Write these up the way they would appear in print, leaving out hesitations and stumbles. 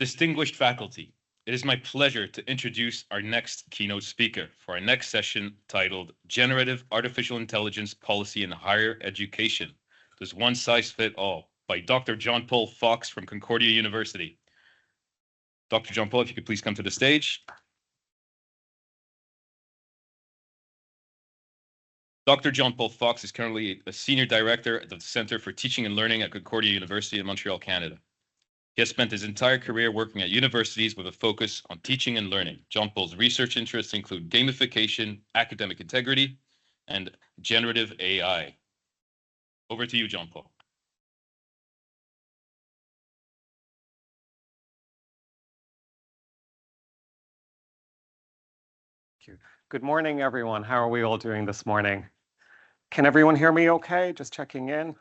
Distinguished faculty, it is my pleasure to introduce our next keynote speaker for our next session titled Generative Artificial Intelligence Policy in Higher Education. Does one size fit all? By Dr. John Paul Foxe from Concordia University. Dr. John Paul, if you could please come to the stage. Dr. John Paul Foxe is currently a Senior Director at the Center for Teaching and Learning at Concordia University in Montreal, Canada. He has spent his entire career working at universities with a focus on teaching and learning. John Paul's research interests include gamification, academic integrity, and generative AI. Over to you, John Paul. Thank you. Good morning, everyone. How are we all doing this morning? Can everyone hear me okay? Just checking in.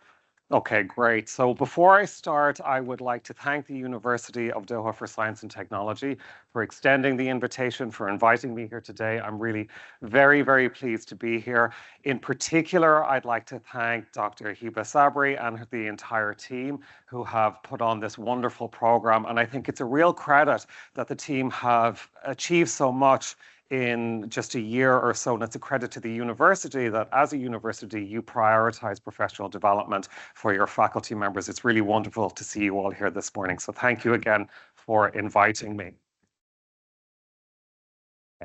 Okay, great. So before I start, I would like to thank the University of Doha for Science and Technology for extending the invitation, for inviting me here today. I'm really very, very pleased to be here. In particular, I'd like to thank Dr. Hiba Sabri and the entire team who have put on this wonderful program. And I think it's a real credit that the team have achieved so much in just a year or so, and it's a credit to the university that as a university you prioritize professional development for your faculty members. It's really wonderful to see you all here this morning, so thank you again for inviting me.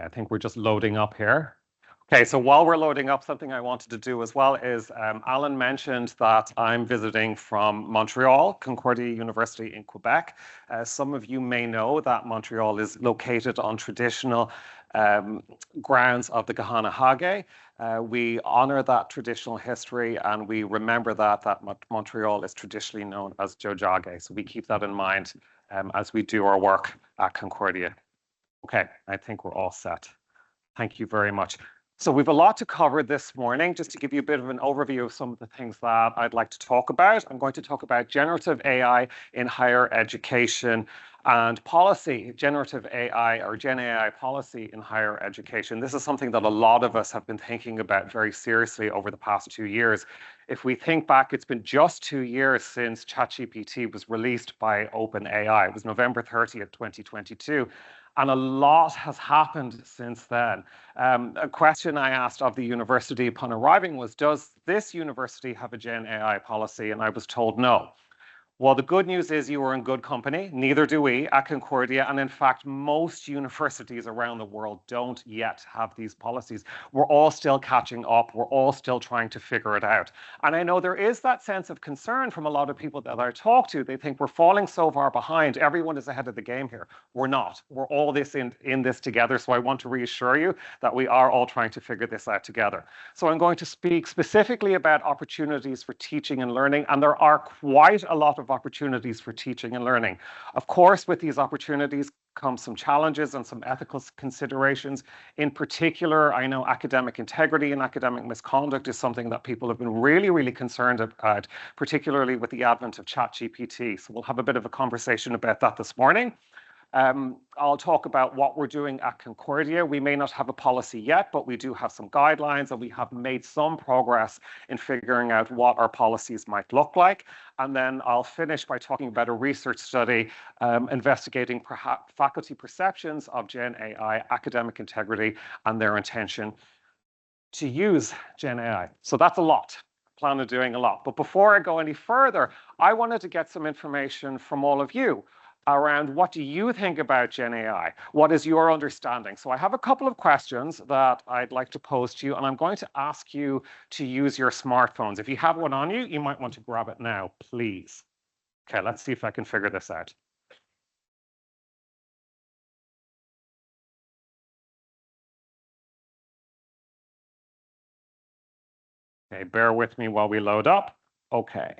I think we're just loading up here. Okay, so while we're loading up, something I wanted to do as well is Alan mentioned that I'm visiting from Montreal, Concordia University in Quebec. Some of you may know that Montreal is located on traditional grounds of the Kahanahage. We honor that traditional history and we remember that Montreal is traditionally known as Jojage. So we keep that in mind as we do our work at Concordia. Okay, I think we're all set. Thank you very much. So we've a lot to cover this morning. Just to give you a bit of an overview of some of the things that I'd like to talk about. I'm going to talk about generative AI in higher education and policy, generative AI or Gen AI policy in higher education. This is something that a lot of us have been thinking about very seriously over the past 2 years. If we think back, it's been just 2 years since ChatGPT was released by OpenAI. It was November 30th, 2022. And a lot has happened since then. A question I asked of the university upon arriving was, does this university have a Gen AI policy? And I was told no. Well, the good news is you are in good company. Neither do we at Concordia. And in fact, most universities around the world don't yet have these policies. We're all still catching up. We're all still trying to figure it out. And I know there is that sense of concern from a lot of people that I talk to. They think we're falling so far behind. Everyone is ahead of the game here. We're not. We're all in this together. So I want to reassure you that we are all trying to figure this out together. So I'm going to speak specifically about opportunities for teaching and learning. And there are quite a lot of opportunities for teaching and learning. Of course, with these opportunities come some challenges and some ethical considerations. In particular, I know academic integrity and academic misconduct is something that people have been really, really concerned about, particularly with the advent of ChatGPT. So we'll have a bit of a conversation about that this morning. I'll talk about what we're doing at Concordia. We may not have a policy yet, but we do have some guidelines and we have made some progress in figuring out what our policies might look like. And then I'll finish by talking about a research study investigating perhaps faculty perceptions of Gen AI, academic integrity, and their intention to use Gen AI. So that's a lot. I plan on doing a lot. But before I go any further, I wanted to get some information from all of you around what do you think about Gen AI? What is your understanding? So I have a couple of questions that I'd like to pose to you, and I'm going to ask you to use your smartphones. If you have one on you, you might want to grab it now, please. Okay, let's see if I can figure this out. Okay, bear with me while we load up. Okay.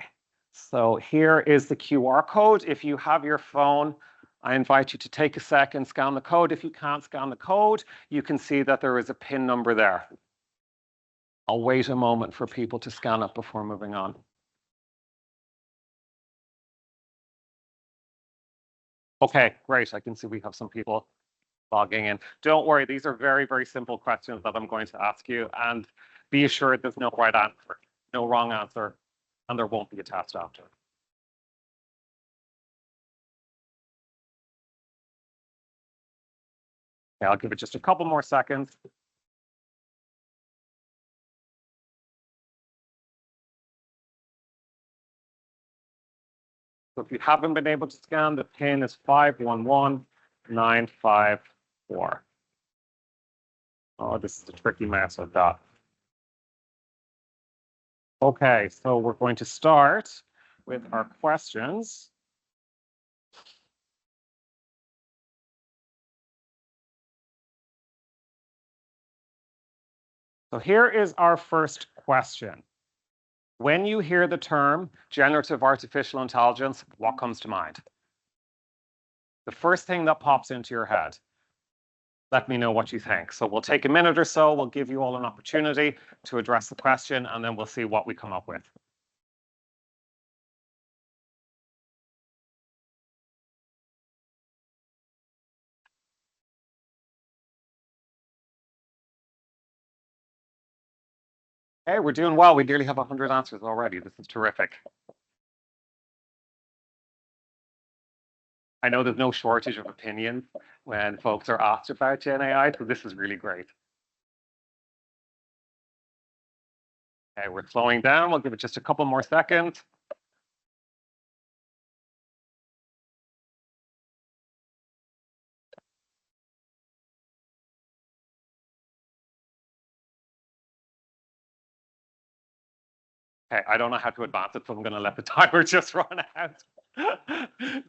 So here is the QR code. If you have your phone, I invite you to take a second, scan the code. If you can't scan the code, you can see that there is a PIN number there. I'll wait a moment for people to scan it before moving on. Okay, great. I can see we have some people logging in. Don't worry, these are very, very simple questions that I'm going to ask you. And be assured there's no right answer, no wrong answer, and there won't be a test after. Okay, I'll give it just a couple more seconds. So if you haven't been able to scan, the pin is 511954. Oh, this is a tricky mess I've got. Okay, so we're going to start with our questions. So here is our first question. When you hear the term generative artificial intelligence, what comes to mind? The first thing that pops into your head. Let me know what you think. So we'll take a minute or so, we'll give you all an opportunity to address the question, and then we'll see what we come up with. Hey, we're doing well. We nearly have 100 answers already. This is terrific. I know there's no shortage of opinions when folks are asked about Gen AI, so this is really great. Okay, we're slowing down. We'll give it just a couple more seconds. Okay, I don't know how to advance it, so I'm going to let the timer just run out.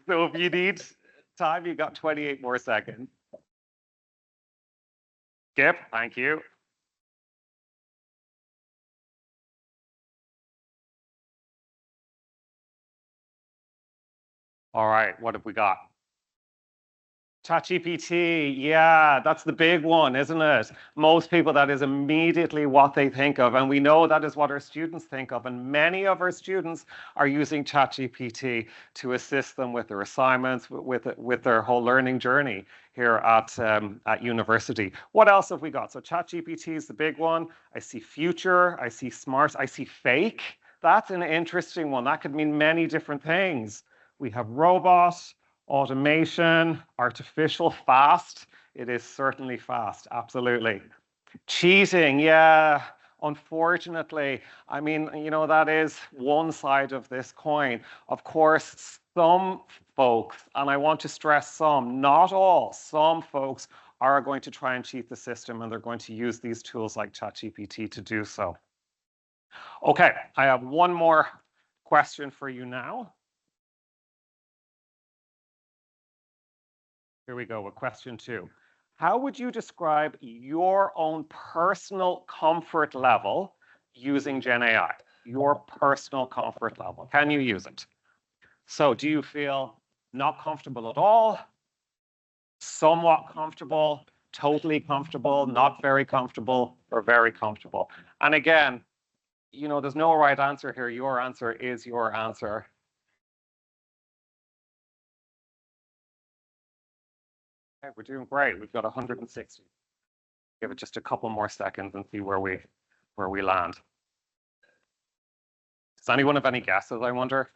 So if you need time, you got 28 more seconds. Skip, thank you. All right, what have we got? ChatGPT, yeah, that's the big one, isn't it? Most people, that is immediately what they think of, and we know that is what our students think of, and many of our students are using ChatGPT to assist them with their assignments, with their whole learning journey here at university. What else have we got? So ChatGPT is the big one. I see future, I see smart, I see fake. That's an interesting one. That could mean many different things. We have robot, automation, artificial, fast. It is certainly fast, absolutely. Cheating, yeah, unfortunately. I mean, you know, that is one side of this coin. Of course, some folks, and I want to stress some, not all, some folks are going to try and cheat the system, and they're going to use these tools like ChatGPT to do so. Okay, I have one more question for you now. Here we go with question 2. How would you describe your own personal comfort level using Gen AI? Your personal comfort level. Can you use it? So do you feel not comfortable at all, somewhat comfortable, totally comfortable, not very comfortable, or very comfortable? And again, you know, there's no right answer here. Your answer is your answer. Okay, we're doing great. We've got 160. Give it just a couple more seconds and see where we land. Does anyone have any guesses, I wonder?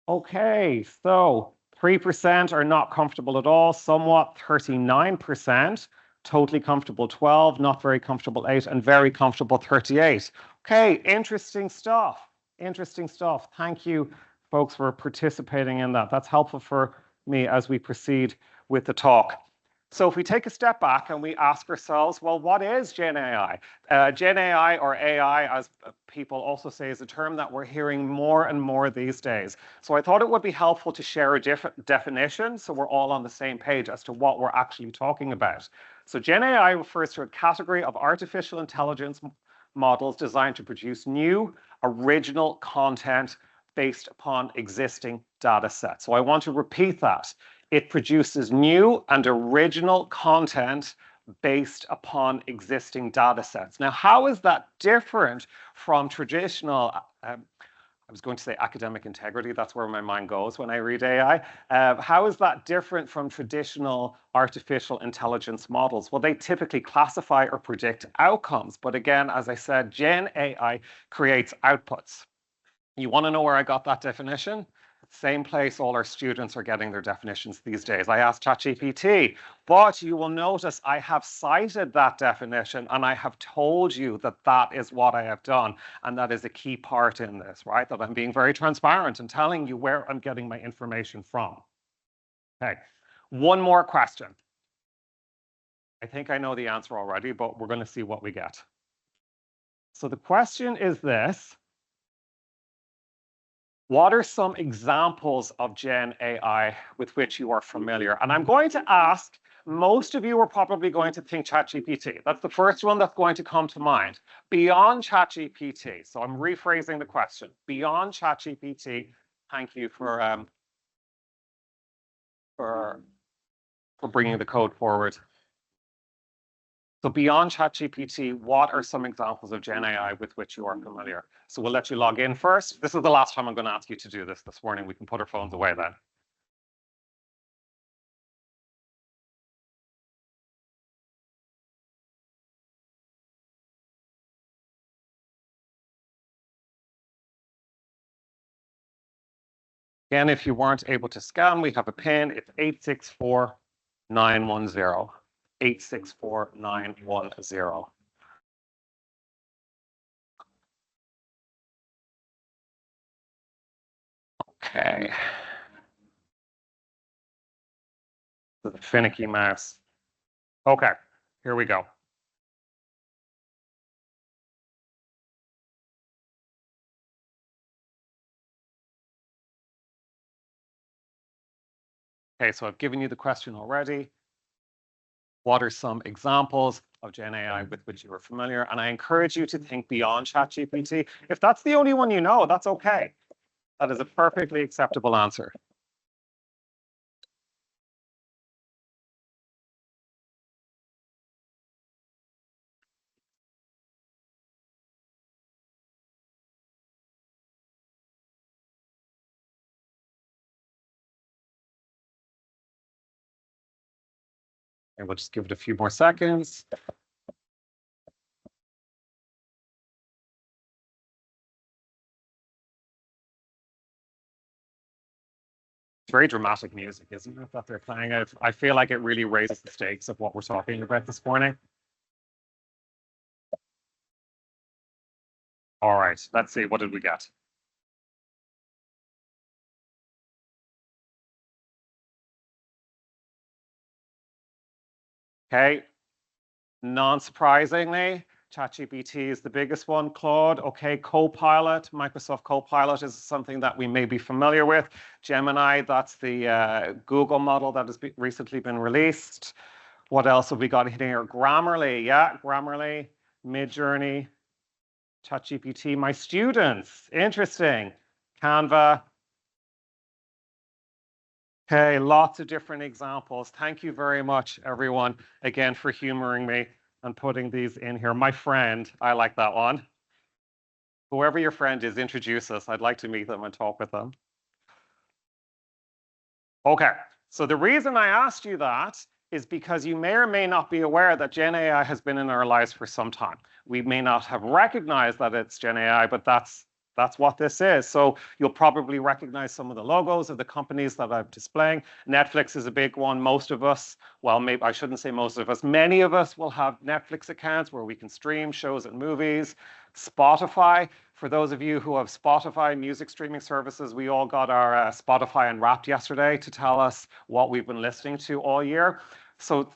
Okay, so 3% are not comfortable at all, somewhat 39%, totally comfortable 12, not very comfortable 8, and very comfortable 38. Okay, interesting stuff. Interesting stuff. Thank you, folks, for participating in that. That's helpful for me as we proceed with the talk. So if we take a step back and we ask ourselves, well, what is Gen AI? Gen AI, or AI, as people also say, is a term that we're hearing more and more these days. So I thought it would be helpful to share a different definition so we're all on the same page as to what we're actually talking about. So Gen AI refers to a category of artificial intelligence models designed to produce new, original content based upon existing data sets. So I want to repeat that. It produces new and original content based upon existing data sets. Now, how is that different from traditional, I was going to say academic integrity, that's where my mind goes when I read AI. How is that different from traditional artificial intelligence models? Well, they typically classify or predict outcomes. But again, as I said, Gen AI creates outputs. You want to know where I got that definition? Same place all our students are getting their definitions these days. I asked ChatGPT, but you will notice I have cited that definition and I have told you that that is what I have done. And that is a key part in this, right? That I'm being very transparent and telling you where I'm getting my information from. Okay, one more question. I think I know the answer already, but we're going to see what we get. So the question is this. What are some examples of Gen AI with which you are familiar? And I'm going to ask, most of you are probably going to think ChatGPT. That's the first one that's going to come to mind. Beyond ChatGPT, so I'm rephrasing the question. Beyond ChatGPT, thank you for bringing the code forward. So beyond ChatGPT, what are some examples of Gen AI with which you are familiar? So we'll let you log in first. This is the last time I'm going to ask you to do this morning. We can put our phones away then. Again, if you weren't able to scan, we have a PIN. It's 864910. 864910. Okay. The finicky mouse. Okay, here we go. Okay, so I've given you the question already. What are some examples of Gen AI with which you are familiar? And I encourage you to think beyond ChatGPT. If that's the only one you know, that's okay. That is a perfectly acceptable answer. And we'll just give it a few more seconds. It's very dramatic music, isn't it, that they're playing out? I feel like it really raises the stakes of what we're talking about this morning. All right, let's see, what did we get? Okay, non-surprisingly, ChatGPT is the biggest one. Claude, okay, Copilot, Microsoft Copilot is something that we may be familiar with. Gemini, that's the Google model that has recently been released. What else have we got here? Grammarly, yeah, Grammarly, Midjourney, ChatGPT, my students, interesting. Canva. Okay, lots of different examples. Thank you very much, everyone, again, for humoring me and putting these in here. My friend, I like that one. Whoever your friend is, introduce us. I'd like to meet them and talk with them. Okay, so the reason I asked you that is because you may or may not be aware that Gen AI has been in our lives for some time. We may not have recognized that it's Gen AI, but that's what this is. So you'll probably recognize some of the logos of the companies that I'm displaying. Netflix is a big one. Most of us, well, maybe I shouldn't say most of us, many of us will have Netflix accounts where we can stream shows and movies. Spotify, for those of you who have Spotify music streaming services, we all got our Spotify Unwrapped yesterday to tell us what we've been listening to all year. So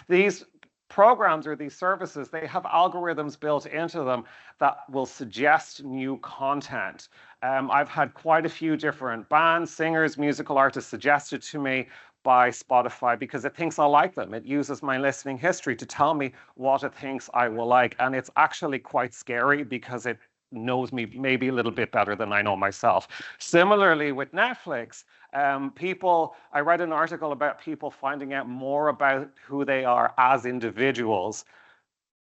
these programs or these services, they have algorithms built into them that will suggest new content. I've had quite a few different bands, singers, musical artists suggested to me by Spotify because it thinks I like them. It uses my listening history to tell me what it thinks I will like. And it's actually quite scary because it knows me maybe a little bit better than I know myself. Similarly with Netflix, I read an article about people finding out more about who they are as individuals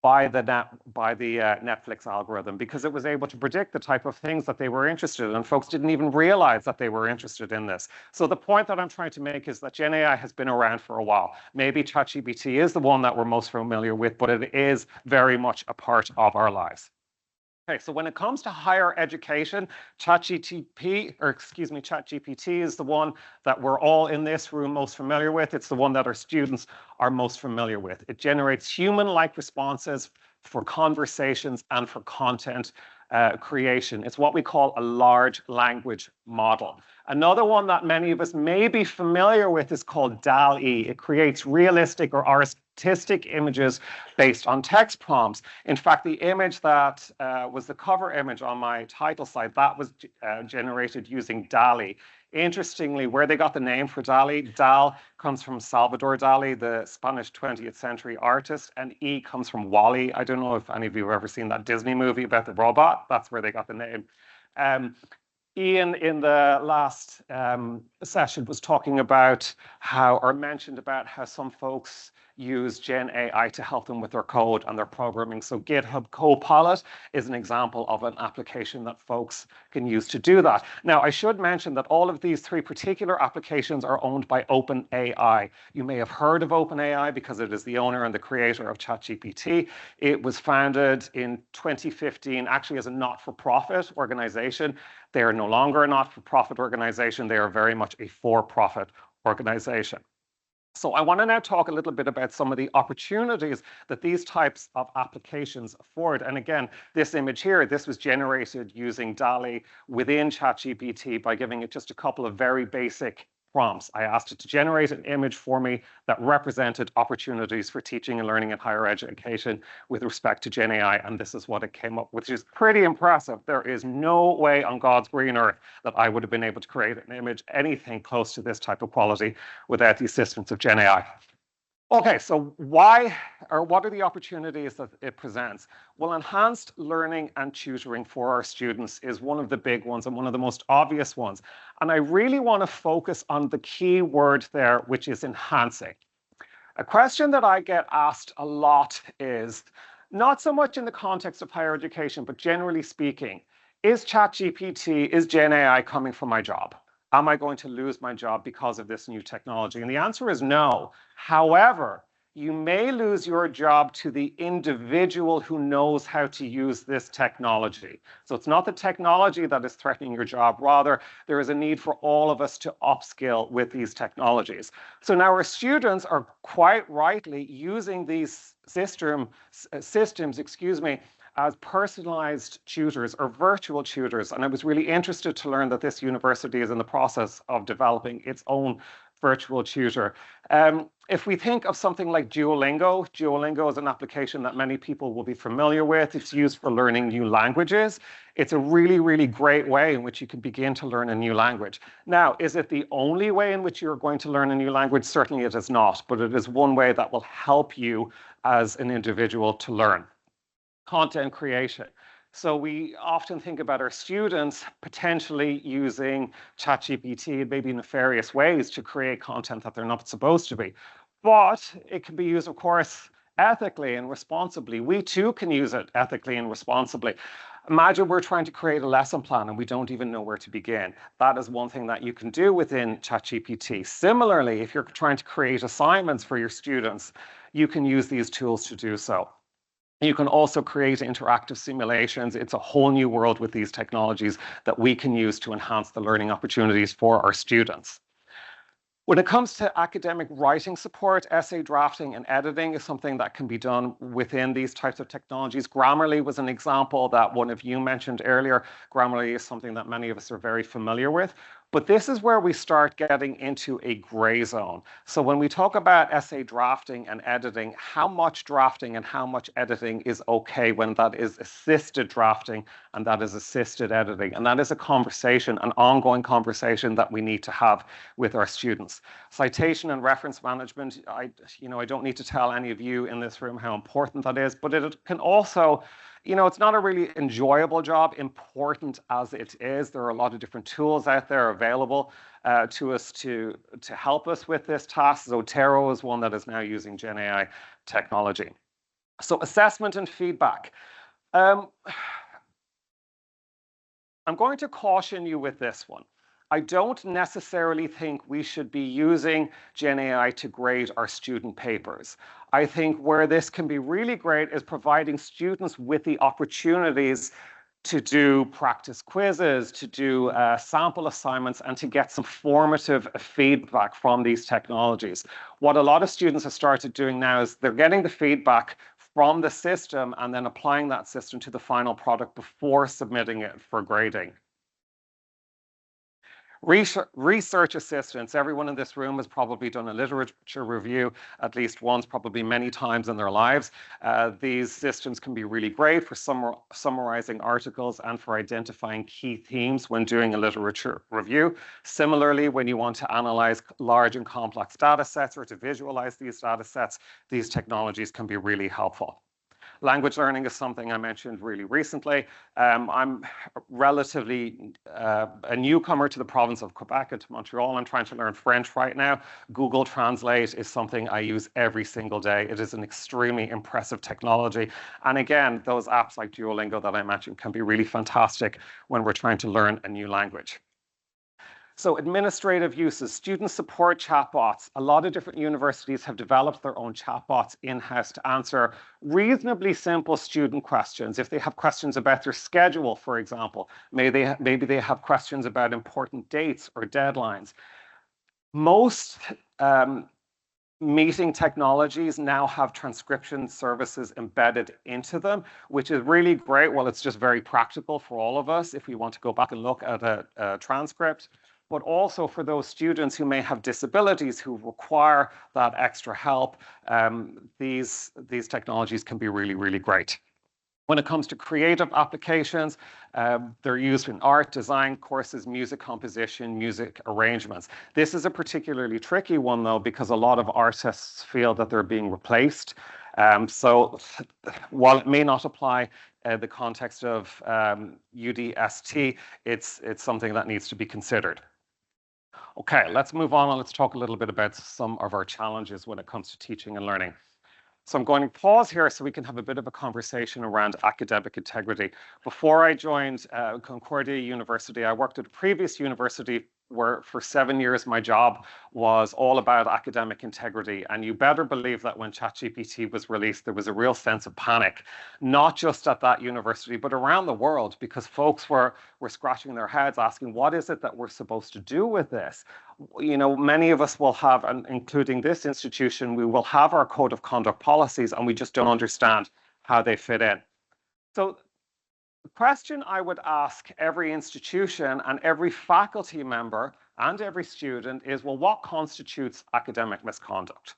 by the Netflix algorithm because it was able to predict the type of things that they were interested in, and folks didn't even realize that they were interested in this. So the point that I'm trying to make is that Gen AI has been around for a while. Maybe ChatGPT is the one that we're most familiar with, but it is very much a part of our lives. Okay, so when it comes to higher education, ChatGPT is the one that we're all in this room most familiar with. It's the one that our students are most familiar with. It generates human-like responses for conversations and for content creation. It's what we call a large language model. Another one that many of us may be familiar with is called DALL-E. It creates realistic or artistic images based on text prompts. In fact, the image that was the cover image on my title slide, that was generated using DALL-E. Interestingly, where they got the name for DALL-E, Dal comes from Salvador Dali, the Spanish 20th century artist, and E comes from Wall-E. I don't know if any of you have ever seen that Disney movie about the robot. That's where they got the name. Ian, in the last session, was talking about mentioned about how some folks use Gen AI to help them with their code and their programming. So GitHub Copilot is an example of an application that folks can use to do that. Now, I should mention that all of these three particular applications are owned by OpenAI. You may have heard of OpenAI because it is the owner and the creator of ChatGPT. It was founded in 2015, actually as a not-for-profit organization. They are no longer a not-for-profit organization. They are very much a for-profit organization. So I want to now talk a little bit about some of the opportunities that these types of applications afford. And again, this image here, this was generated using DALL-E within ChatGPT by giving it just a couple of very basic prompts. I asked it to generate an image for me that represented opportunities for teaching and learning in higher education with respect to Gen AI, and this is what it came up with, which is pretty impressive. There is no way on God's green earth that I would have been able to create an image anything close to this type of quality without the assistance of Gen AI. Okay, so what are the opportunities that it presents? Well, enhanced learning and tutoring for our students is one of the big ones and one of the most obvious ones. And I really want to focus on the key word there, which is enhancing. A question that I get asked a lot is, not so much in the context of higher education, but generally speaking, is ChatGPT, is Gen AI coming for my job? Am I going to lose my job because of this new technology? And the answer is no. However, you may lose your job to the individual who knows how to use this technology. So it's not the technology that is threatening your job. Rather, there is a need for all of us to upskill with these technologies. So now our students are quite rightly using these systems, as personalized tutors or virtual tutors. And I was really interested to learn that this university is in the process of developing its own virtual tutor. If we think of something like Duolingo is an application that many people will be familiar with. It's used for learning new languages. It's a really, really great way in which you can begin to learn a new language. Now, is it the only way in which you're going to learn a new language? Certainly it is not, but it is one way that will help you as an individual to learn. Content creation. So we often think about our students potentially using ChatGPT in maybe nefarious ways to create content that they're not supposed to be. But it can be used, of course, ethically and responsibly. We too can use it ethically and responsibly. Imagine we're trying to create a lesson plan and we don't even know where to begin. That is one thing that you can do within ChatGPT. Similarly, if you're trying to create assignments for your students, you can use these tools to do so. You can also create interactive simulations. It's a whole new world with these technologies that we can use to enhance the learning opportunities for our students. When it comes to academic writing support, essay drafting and editing is something that can be done within these types of technologies. Grammarly was an example that one of you mentioned earlier. Grammarly is something that many of us are very familiar with. But this is where we start getting into a gray zone. So when we talk about essay drafting and editing, how much drafting and how much editing is okay when that is assisted drafting and that is assisted editing? And that is a conversation, an ongoing conversation that we need to have with our students. Citation and reference management, I don't need to tell any of you in this room how important that is, but it can also, it's not a really enjoyable job, important as it is. There are a lot of different tools out there available to us to help us with this task. Zotero is one that is now using Gen AI technology. So assessment and feedback. I'm going to caution you with this one. I don't necessarily think we should be using Gen AI to grade our student papers. I think where this can be really great is providing students with the opportunities to do practice quizzes, to do sample assignments, and to get some formative feedback from these technologies. What a lot of students have started doing now is they're getting the feedback from the system and then applying that system to the final product before submitting it for grading. Research assistants. Everyone in this room has probably done a literature review at least once, probably many times in their lives. These systems can be really great for summarizing articles and for identifying key themes when doing a literature review. Similarly, when you want to analyze large and complex data sets or to visualize these data sets, these technologies can be really helpful. Language learning is something I mentioned really recently. I'm relatively a newcomer to the province of Quebec and to Montreal. I'm trying to learn French right now. Google Translate is something I use every single day. It is an extremely impressive technology. And again, those apps like Duolingo that I mentioned can be really fantastic when we're trying to learn a new language. So administrative uses, student support chatbots. A lot of different universities have developed their own chatbots in-house to answer reasonably simple student questions. If they have questions about their schedule, for example, maybe they have questions about important dates or deadlines. Most meeting technologies now have transcription services embedded into them, which is really great. Well, it's just very practical for all of us if we want to go back and look at a transcript, but also for those students who may have disabilities who require that extra help. These technologies can be really, really great. When it comes to creative applications, they're used in art, design courses, music composition, music arrangements. This is a particularly tricky one, though, because a lot of artists feel that they're being replaced. So while it may not apply the context of UDST, it's something that needs to be considered. Okay, let's move on and let's talk a little bit about some of our challenges when it comes to teaching and learning. So I'm going to pause here so we can have a bit of a conversation around academic integrity. Before I joined Concordia University, I worked at a previous university where for 7 years my job was all about academic integrity. And you better believe that when ChatGPT was released, there was a real sense of panic, not just at that university, but around the world, because folks were scratching their heads asking, what is it that we're supposed to do with this? You know, many of us will have, and including this institution, we will have our code of conduct policies, and we just don't understand how they fit in. So the question I would ask every institution and every faculty member and every student is, well, what constitutes academic misconduct?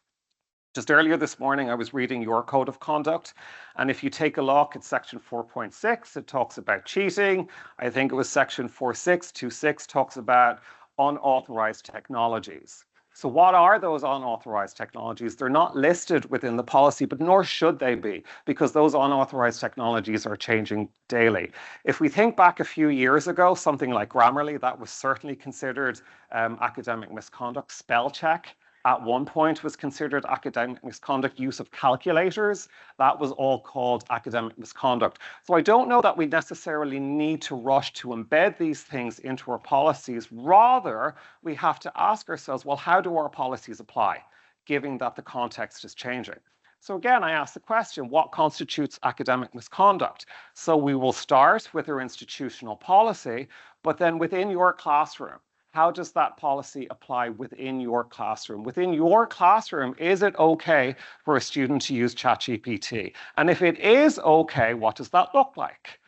Just earlier this morning, I was reading your code of conduct, and if you take a look at section 4.6, it talks about cheating. I think it was section 4626 talks about unauthorized technologies. So what are those unauthorized technologies? They're not listed within the policy, but nor should they be, because those unauthorized technologies are changing daily. If we think back a few years ago, something like Grammarly, that was certainly considered academic misconduct. Spell check at one point was considered academic misconduct. Use of calculators, that was all called academic misconduct. So I don't know that we necessarily need to rush to embed these things into our policies. Rather, we have to ask ourselves, well, how do our policies apply, given that the context is changing? So again, I ask the question, what constitutes academic misconduct? So we will start with our institutional policy, but then within your classroom, how does that policy apply within your classroom? Within your classroom, is it okay for a student to use ChatGPT? And if it is okay, what does that look like?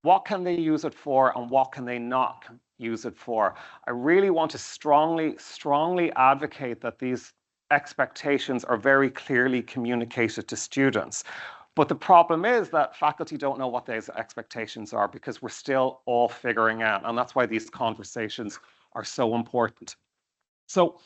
What can they use it for and what can they not use it for? I really want to strongly, strongly advocate that these expectations are very clearly communicated to students. But the problem is that faculty don't know what those expectations are because we're still all figuring out. And that's why these conversations are so important. So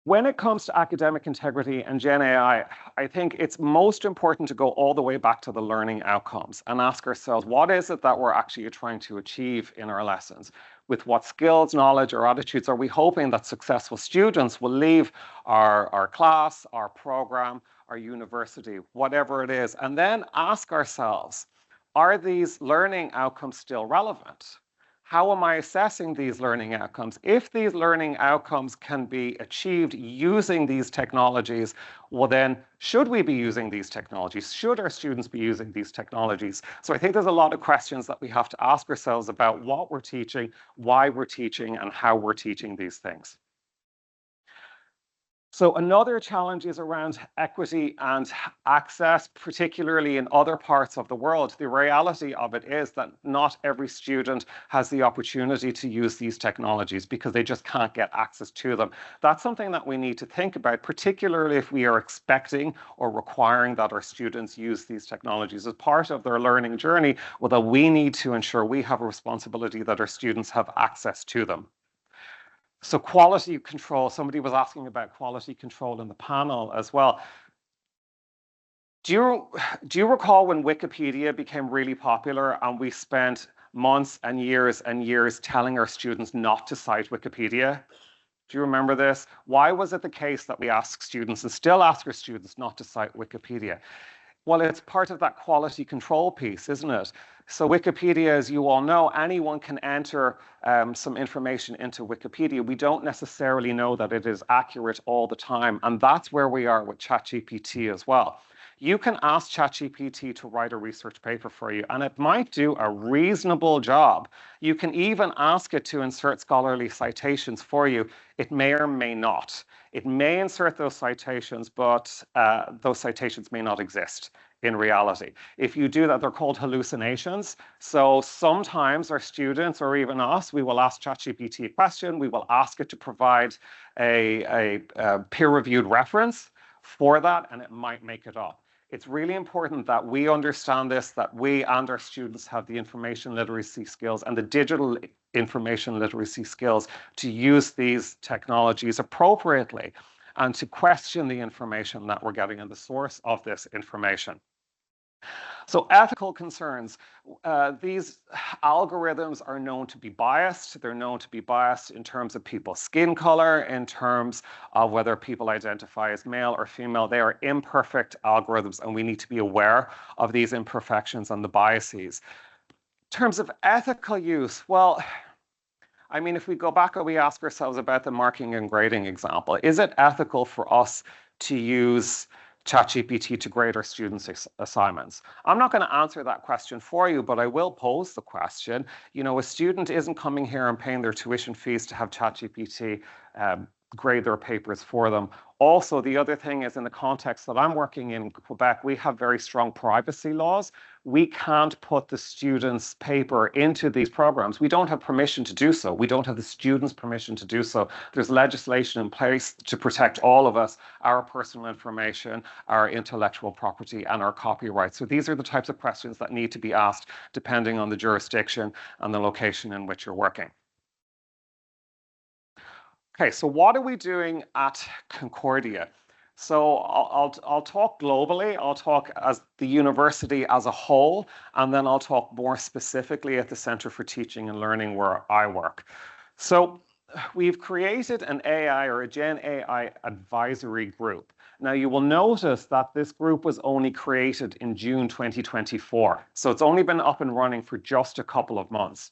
when it comes to academic integrity and Gen AI, I think it's most important to go all the way back to the learning outcomes and ask ourselves, what is it that we're actually trying to achieve in our lessons? With what skills, knowledge, or attitudes are we hoping that successful students will leave our class, our program, our university, whatever it is, and then ask ourselves, are these learning outcomes still relevant? How am I assessing these learning outcomes? If these learning outcomes can be achieved using these technologies, well then, should we be using these technologies? Should our students be using these technologies? So I think there's a lot of questions that we have to ask ourselves about what we're teaching, why we're teaching, and how we're teaching these things. So another challenge is around equity and access, particularly in other parts of the world. The reality of it is that not every student has the opportunity to use these technologies because they just can't get access to them. That's something that we need to think about, particularly if we are expecting or requiring that our students use these technologies as part of their learning journey. Well, that we need to ensure we have a responsibility that our students have access to them. So quality control, somebody was asking about quality control in the panel as well. Do you recall when Wikipedia became really popular and we spent months and years telling our students not to cite Wikipedia? Do you remember this? Why was it the case that we asked students and still ask our students not to cite Wikipedia? Well, it's part of that quality control piece, isn't it? So Wikipedia, as you all know, anyone can enter some information into Wikipedia. We don't necessarily know that it is accurate all the time. And that's where we are with ChatGPT as well. You can ask ChatGPT to write a research paper for you, and it might do a reasonable job. You can even ask it to insert scholarly citations for you. It may or may not. It may insert those citations, but those citations may not exist in reality. If you do that, they're called hallucinations. So sometimes our students, or even us, we will ask ChatGPT a question. We will ask it to provide a peer-reviewed reference for that, and it might make it up. It's really important that we understand this, that we and our students have the information literacy skills and the digital information literacy skills to use these technologies appropriately and to question the information that we're getting and the source of this information. So ethical concerns. These algorithms are known to be biased. They're known to be biased in terms of people's skin color, in terms of whether people identify as male or female. They are imperfect algorithms, and we need to be aware of these imperfections and the biases. In terms of ethical use, well, I mean, if we go back and we ask ourselves about the marking and grading example, is it ethical for us to use ChatGPT to grade our students' assignments? I'm not going to answer that question for you, but I will pose the question. You know, a student isn't coming here and paying their tuition fees to have ChatGPT grade their papers for them. Also, the other thing is, in the context that I'm working in Quebec, we have very strong privacy laws. We can't put the student's paper into these programs. We don't have permission to do so. We don't have the student's permission to do so. There's legislation in place to protect all of us, our personal information, our intellectual property, and our copyright. So these are the types of questions that need to be asked depending on the jurisdiction and the location in which you're working. Okay, so what are we doing at Concordia? So I'll talk globally, I'll talk as the university as a whole, and then I'll talk more specifically at the Center for Teaching and Learning where I work. So we've created an AI or a Gen AI advisory group. Now you will notice that this group was only created in June 2024. So it's only been up and running for just a couple of months.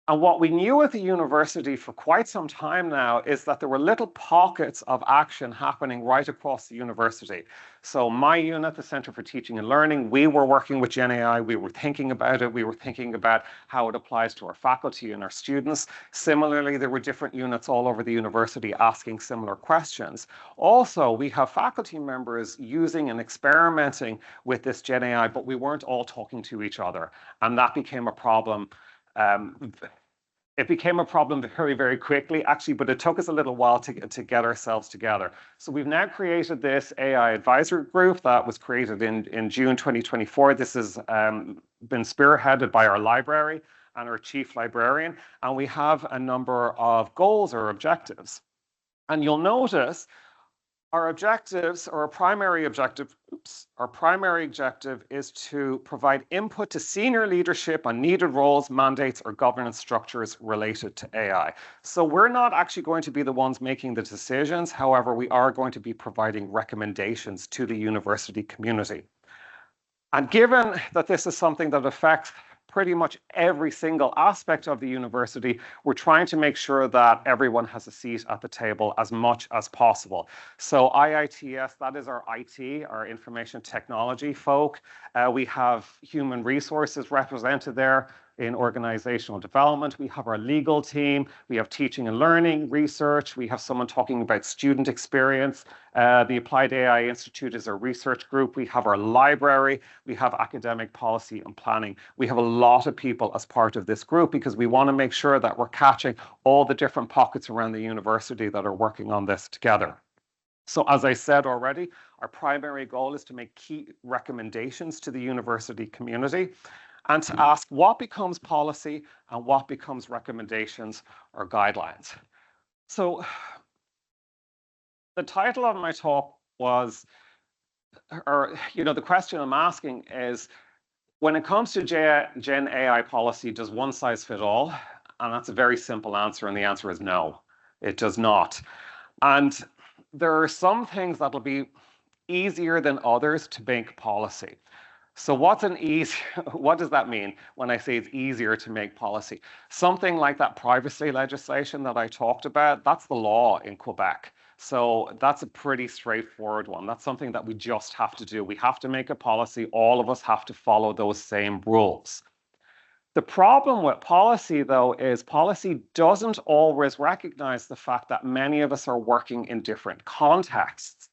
And what we knew at the university for quite some time now is that there were little pockets of action happening right across the university. So my unit, the Center for Teaching and Learning, we were working with Gen AI. We were thinking about it. We were thinking about how it applies to our faculty and our students. Similarly, there were different units all over the university asking similar questions. Also, we have faculty members using and experimenting with this Gen AI, but we weren't all talking to each other. And that became a problem. It became a problem very, very quickly, actually, but it took us a little while to get ourselves together. So we've now created this AI advisory group that was created in June 2024. This has been spearheaded by our library and our chief librarian, and we have a number of goals or objectives. And you'll notice our objectives, or our primary objective is to provide input to senior leadership on needed roles, mandates, or governance structures related to AI. So we're not actually going to be the ones making the decisions. However, we are going to be providing recommendations to the university community. And given that this is something that affects pretty much every single aspect of the university, we're trying to make sure that everyone has a seat at the table as much as possible. So IITS, that is our IT, our information technology folk. We have human resources represented there in organizational development. We have our legal team. We have teaching and learning, research. We have someone talking about student experience. The Applied AI Institute is our research group. We have our library. We have academic policy and planning. We have a lot of people as part of this group because we want to make sure that we're catching all the different pockets around the university that are working on this together. So as I said already, our primary goal is to make key recommendations to the university community and to ask what becomes policy and what becomes recommendations or guidelines. So the title of my talk was, the question I'm asking is, when it comes to Gen AI policy, does one size fit all? And that's a very simple answer, and the answer is no, it does not. And there are some things that'll be easier than others to make policy. So what does that mean when I say it's easier to make policy? Something like that privacy legislation that I talked about, that's the law in Quebec. So that's a pretty straightforward one. That's something that we just have to do. We have to make a policy. All of us have to follow those same rules. The problem with policy, though, is policy doesn't always recognize the fact that many of us are working in different contexts.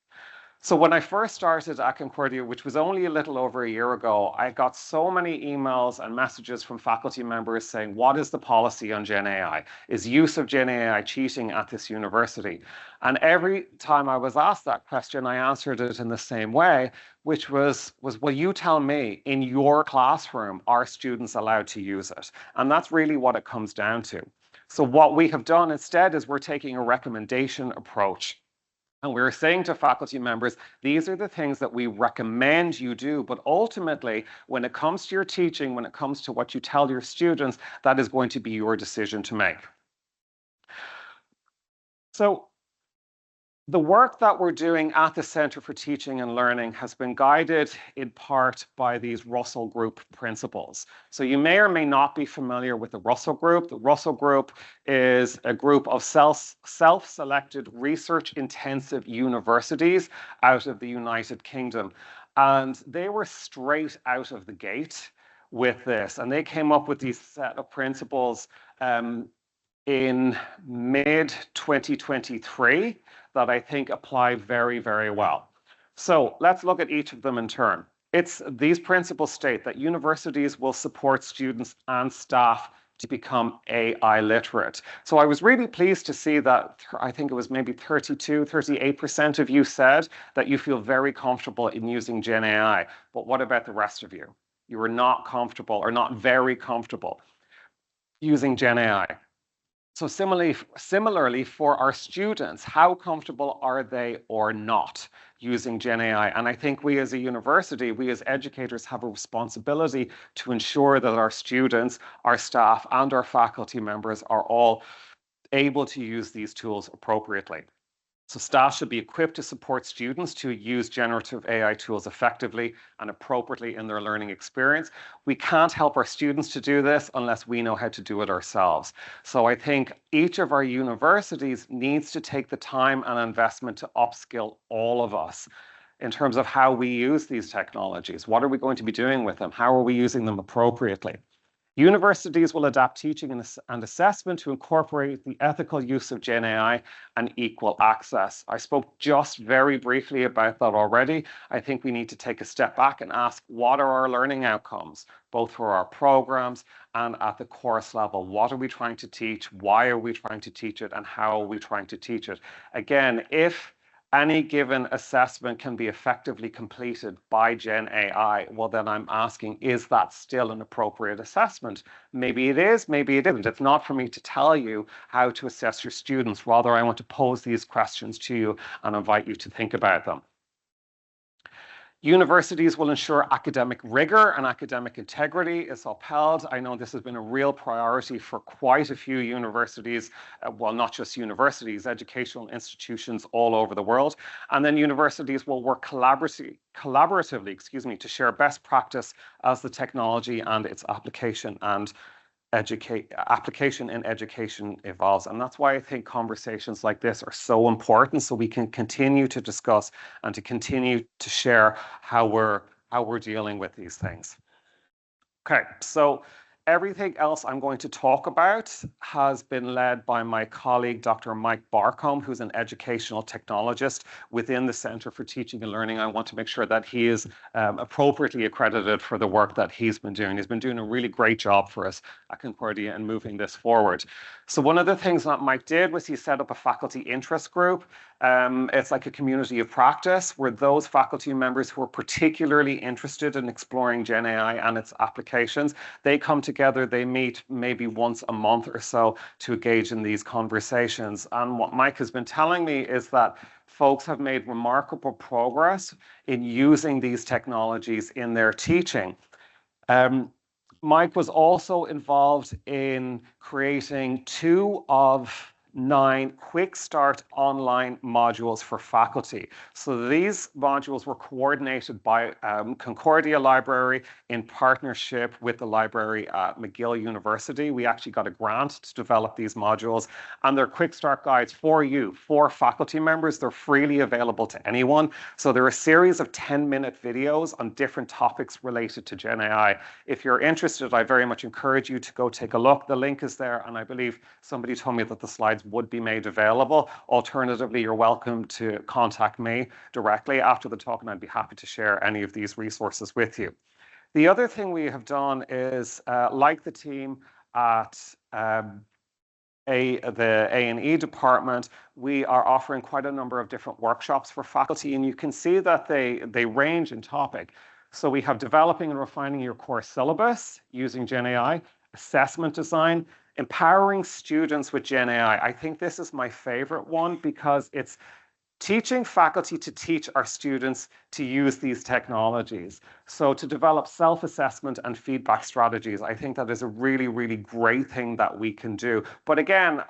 So when I first started at Concordia, which was only a little over a year ago, I got so many emails and messages from faculty members saying, what is the policy on Gen AI? Is use of Gen AI cheating at this university? And every time I was asked that question, I answered it in the same way, which was, well, you tell me, in your classroom, are students allowed to use it? And that's really what it comes down to. So what we have done instead is we're taking a recommendation approach. And we're saying to faculty members, these are the things that we recommend you do, but ultimately, when it comes to your teaching, when it comes to what you tell your students, that is going to be your decision to make. So the work that we're doing at the Centre for Teaching and Learning has been guided in part by these Russell Group principles. So you may or may not be familiar with the Russell Group. The Russell Group is a group of self-selected research-intensive universities out of the United Kingdom. And they were straight out of the gate with this. And they came up with these set of principles in mid-2023 that I think apply very, very well. So let's look at each of them in turn. These principles state that universities will support students and staff to become AI literate. So I was really pleased to see that, I think it was maybe 38% of you said that you feel very comfortable in using Gen AI. But what about the rest of you? You are not comfortable or not very comfortable using Gen AI. So similarly for our students, how comfortable are they or not using Gen AI? And I think we as a university, we as educators have a responsibility to ensure that our students, our staff, and our faculty members are all able to use these tools appropriately. So staff should be equipped to support students to use generative AI tools effectively and appropriately in their learning experience. We can't help our students to do this unless we know how to do it ourselves. So I think each of our universities needs to take the time and investment to upskill all of us in terms of how we use these technologies. What are we going to be doing with them? How are we using them appropriately? Universities will adapt teaching and assessment to incorporate the ethical use of Gen AI and equal access. I spoke just very briefly about that already. I think we need to take a step back and ask, what are our learning outcomes, both for our programs and at the course level? What are we trying to teach? Why are we trying to teach it? And how are we trying to teach it? Again, if any given assessment can be effectively completed by Gen AI, well, then I'm asking, is that still an appropriate assessment? Maybe it is, maybe it isn't. It's not for me to tell you how to assess your students. Rather, I want to pose these questions to you and invite you to think about them. Universities will ensure academic rigor and academic integrity is upheld. I know this has been a real priority for quite a few universities, well, not just universities, educational institutions all over the world. And then universities will work collaboratively, to share best practice as the technology and its application in education evolves. And that's why I think conversations like this are so important, so we can continue to discuss and to continue to share how we're dealing with these things. Okay, so everything else I'm going to talk about has been led by my colleague, Dr. Mike Barcombe, who's an educational technologist within the Center for Teaching and Learning. I want to make sure that he is appropriately accredited for the work that he's been doing. He's been doing a really great job for us at Concordia and moving this forward. So one of the things that Mike did was he set up a faculty interest group. It's like a community of practice where those faculty members who are particularly interested in exploring Gen AI and its applications, they come together, they meet maybe once a month or so to engage in these conversations. And what Mike has been telling me is that folks have made remarkable progress in using these technologies in their teaching. Mike was also involved in creating 2 of 9 quick start online modules for faculty. So these modules were coordinated by Concordia Library in partnership with the library at McGill University. We actually got a grant to develop these modules, and they're quick start guides for you, for faculty members. They're freely available to anyone. So they're a series of 10-minute videos on different topics related to Gen AI. If you're interested, I very much encourage you to go take a look. The link is there, and I believe somebody told me that the slides would be made available. Alternatively, you're welcome to contact me directly after the talk, and I'd be happy to share any of these resources with you. The other thing we have done is, like the team at the A&E department, we are offering quite a number of different workshops for faculty, and you can see that they range in topic. So we have developing and refining your course syllabus using Gen AI, assessment design, empowering students with Gen AI. I think this is my favorite one because it's teaching faculty to teach our students to use these technologies. So to develop self-assessment and feedback strategies, I think that is a really, really great thing that we can do. But again,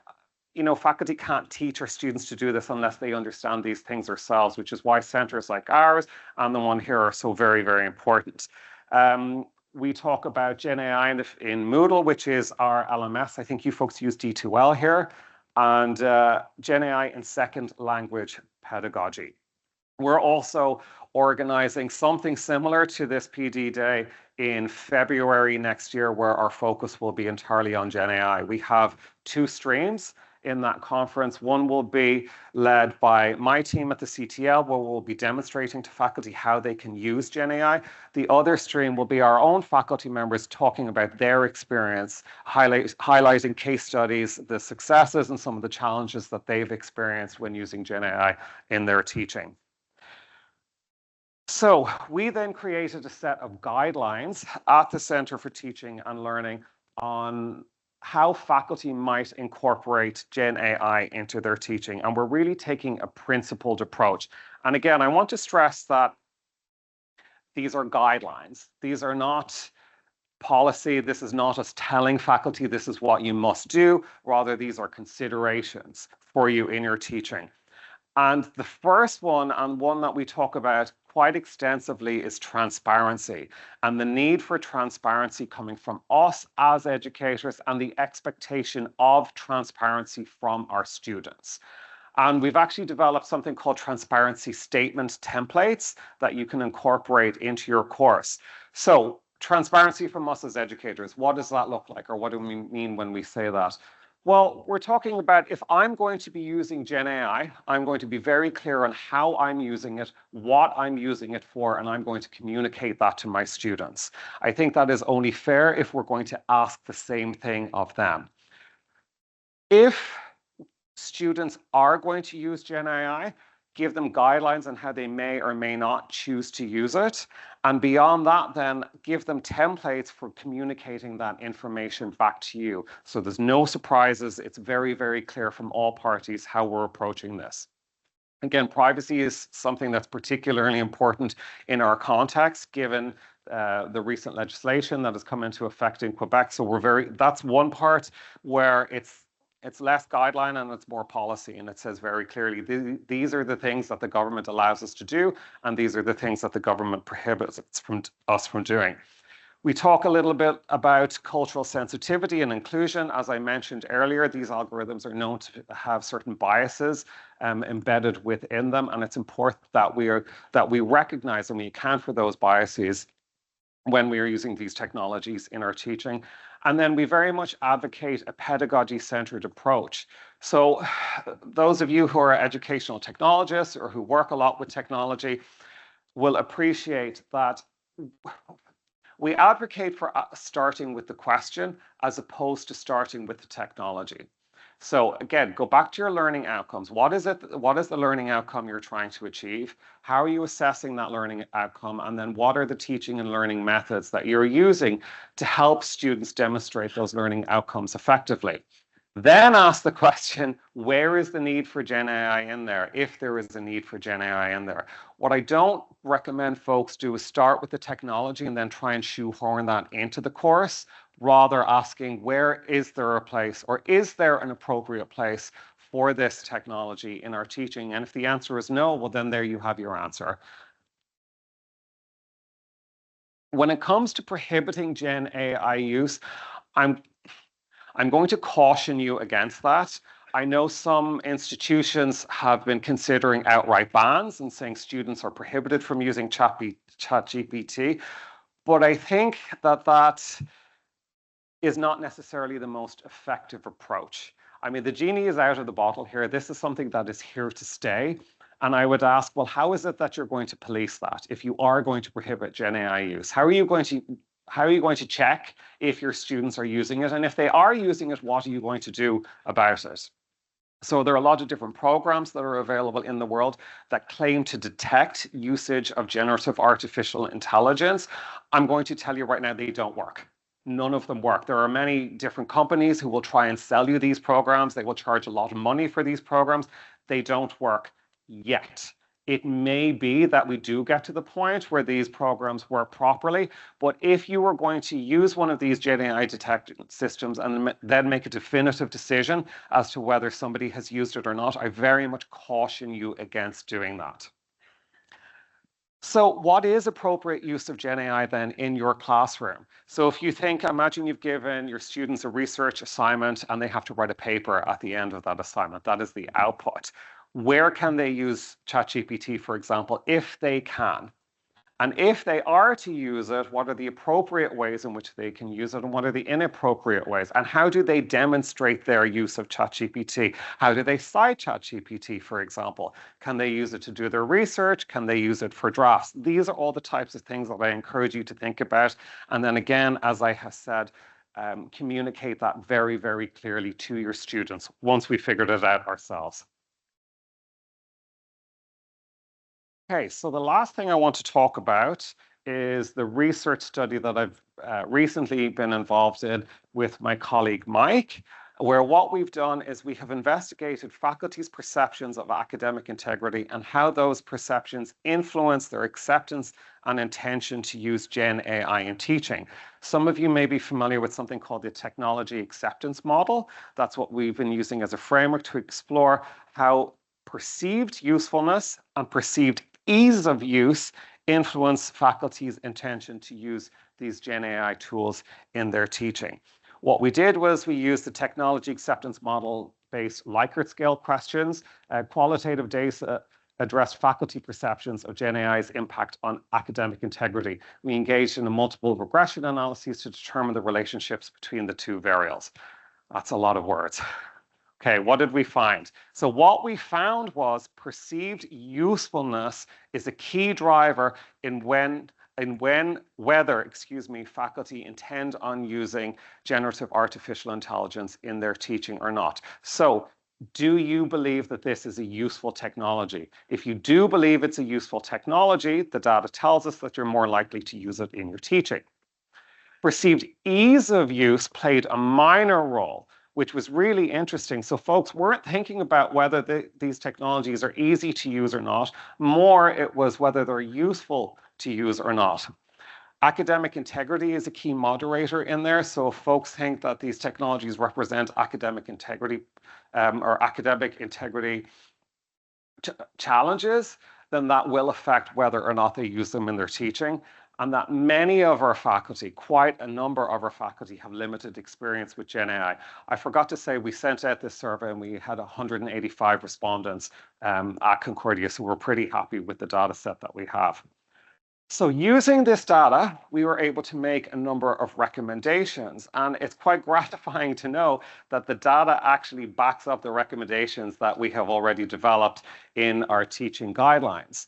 you know, faculty can't teach our students to do this unless they understand these things themselves, which is why centers like ours and the one here are so very, very important. We talk about Gen AI in Moodle, which is our LMS. I think you folks use D2L here, and Gen AI in second language pedagogy. We're also organizing something similar to this PD Day in February next year, where our focus will be entirely on Gen AI. We have 2 streams in that conference. One will be led by my team at the CTL, where we'll be demonstrating to faculty how they can use Gen AI. The other stream will be our own faculty members talking about their experience, highlighting case studies, the successes and some of the challenges that they've experienced when using Gen AI in their teaching. So we then created a set of guidelines at the Center for Teaching and Learning on how faculty might incorporate Gen AI into their teaching. And we're really taking a principled approach. And again, I want to stress that these are guidelines. These are not policy. This is not us telling faculty this is what you must do. Rather, these are considerations for you in your teaching. And the first one, and one that we talk about quite extensively, is transparency, and the need for transparency coming from us as educators and the expectation of transparency from our students. And we've actually developed something called transparency statement templates that you can incorporate into your course. So transparency from us as educators, what does that look like, or what do we mean when we say that? Well, we're talking about, if I'm going to be using Gen AI, I'm going to be very clear on how I'm using it, what I'm using it for, and I'm going to communicate that to my students. I think that is only fair if we're going to ask the same thing of them. If students are going to use Gen AI, give them guidelines on how they may or may not choose to use it. And beyond that, then give them templates for communicating that information back to you. So there's no surprises. It's very, very clear from all parties how we're approaching this. Again, privacy is something that's particularly important in our context, given the recent legislation that has come into effect in Quebec. So that's one part where it's less guideline and it's more policy, and it says very clearly, these are the things that the government allows us to do, and these are the things that the government prohibits us from doing. We talk a little bit about cultural sensitivity and inclusion. As I mentioned earlier, these algorithms are known to have certain biases embedded within them, and it's important that we recognize and we account for those biases when we are using these technologies in our teaching. And then we very much advocate a pedagogy-centered approach. So those of you who are educational technologists or who work a lot with technology will appreciate that we advocate for starting with the question as opposed to starting with the technology. So again, go back to your learning outcomes. What is the learning outcome you're trying to achieve? How are you assessing that learning outcome? And then what are the teaching and learning methods that you're using to help students demonstrate those learning outcomes effectively? Then ask the question, where is the need for Gen AI in there, if there is a need for Gen AI in there? What I don't recommend folks do is start with the technology and then try and shoehorn that into the course, rather asking, where is there a place, or is there an appropriate place for this technology in our teaching? And if the answer is no, well, then there you have your answer. When it comes to prohibiting Gen AI use, I'm going to caution you against that. I know some institutions have been considering outright bans and saying students are prohibited from using ChatGPT, but I think that is not necessarily the most effective approach. I mean, the genie is out of the bottle here. This is something that is here to stay. And I would ask, well, how is it that you're going to police that if you are going to prohibit Gen AI use? How are you going to check if your students are using it? And if they are using it, what are you going to do about it? So there are a lot of different programs that are available in the world that claim to detect usage of generative artificial intelligence. I'm going to tell you right now, they don't work. None of them work. There are many different companies who will try and sell you these programs. They will charge a lot of money for these programs. They don't work yet. It may be that we do get to the point where these programs work properly, but if you are going to use one of these Gen AI detection systems and then make a definitive decision as to whether somebody has used it or not, I very much caution you against doing that. So what is appropriate use of Gen AI then in your classroom? So if you imagine you've given your students a research assignment and they have to write a paper at the end of that assignment. That is the output. Where can they use ChatGPT, for example, if they can? And if they are to use it, what are the appropriate ways in which they can use it, and what are the inappropriate ways? And how do they demonstrate their use of ChatGPT? How do they cite ChatGPT, for example? Can they use it to do their research? Can they use it for drafts? These are all the types of things that I encourage you to think about. And then again, as I have said, communicate that very, very clearly to your students once we figured it out ourselves. Okay, so the last thing I want to talk about is the research study that I've recently been involved in with my colleague Mike, where what we've done is we have investigated faculty's perceptions of academic integrity and how those perceptions influence their acceptance and intention to use Gen AI in teaching. Some of you may be familiar with something called the technology acceptance model. That's what we've been using as a framework to explore how perceived usefulness and perceived ease of use influence faculty's intention to use these Gen AI tools in their teaching. What we did was we used the technology acceptance model-based Likert scale questions. Qualitative data addressed faculty perceptions of Gen AI's impact on academic integrity. We engaged in a multiple regression analysis to determine the relationships between the two variables. That's a lot of words. Okay, what did we find? So what we found was perceived usefulness is a key driver in whether faculty intend on using generative artificial intelligence in their teaching or not. So do you believe that this is a useful technology? If you do believe it's a useful technology, the data tells us that you're more likely to use it in your teaching. Perceived ease of use played a minor role. which was really interesting. So folks weren't thinking about whether these technologies are easy to use or not. More, it was whether they're useful to use or not. Academic integrity is a key moderator in there. So if folks think that these technologies represent academic integrity or academic integrity challenges, then that will affect whether or not they use them in their teaching. And that many of our faculty, quite a number of our faculty, have limited experience with Gen AI. I forgot to say we sent out this survey and we had 185 respondents at Concordia, so we're pretty happy with the data set that we have. So using this data, we were able to make a number of recommendations, and it's quite gratifying to know that the data actually backs up the recommendations that we have already developed in our teaching guidelines.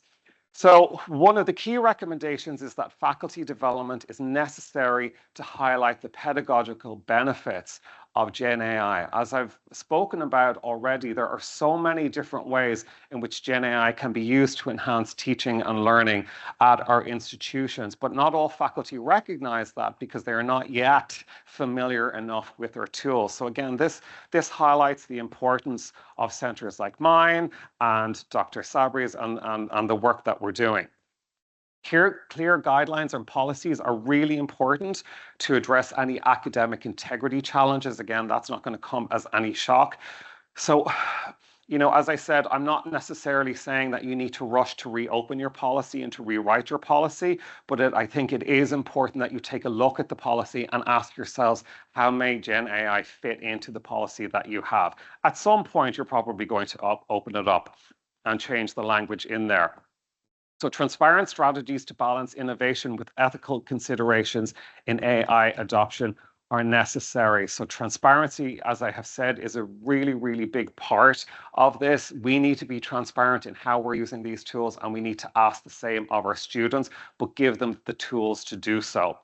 So one of the key recommendations is that faculty development is necessary to highlight the pedagogical benefits of Gen AI. As I've spoken about already, there are so many different ways in which Gen AI can be used to enhance teaching and learning at our institutions, but not all faculty recognize that because they are not yet familiar enough with our tools. So again, this highlights the importance of centers like mine and Dr. Sabri's and the work that we're doing. Clear guidelines and policies are really important to address any academic integrity challenges. Again, that's not going to come as any shock. So, as I said, I'm not necessarily saying that you need to rush to reopen your policy and to rewrite your policy, but I think it is important that you take a look at the policy and ask yourselves, how may Gen AI fit into the policy that you have? At some point, you're probably going to open it up and change the language in there. So transparent strategies to balance innovation with ethical considerations in AI adoption are necessary. So transparency, as I have said, is a really, really big part of this. We need to be transparent in how we're using these tools, and we need to ask the same of our students, but give them the tools to do so.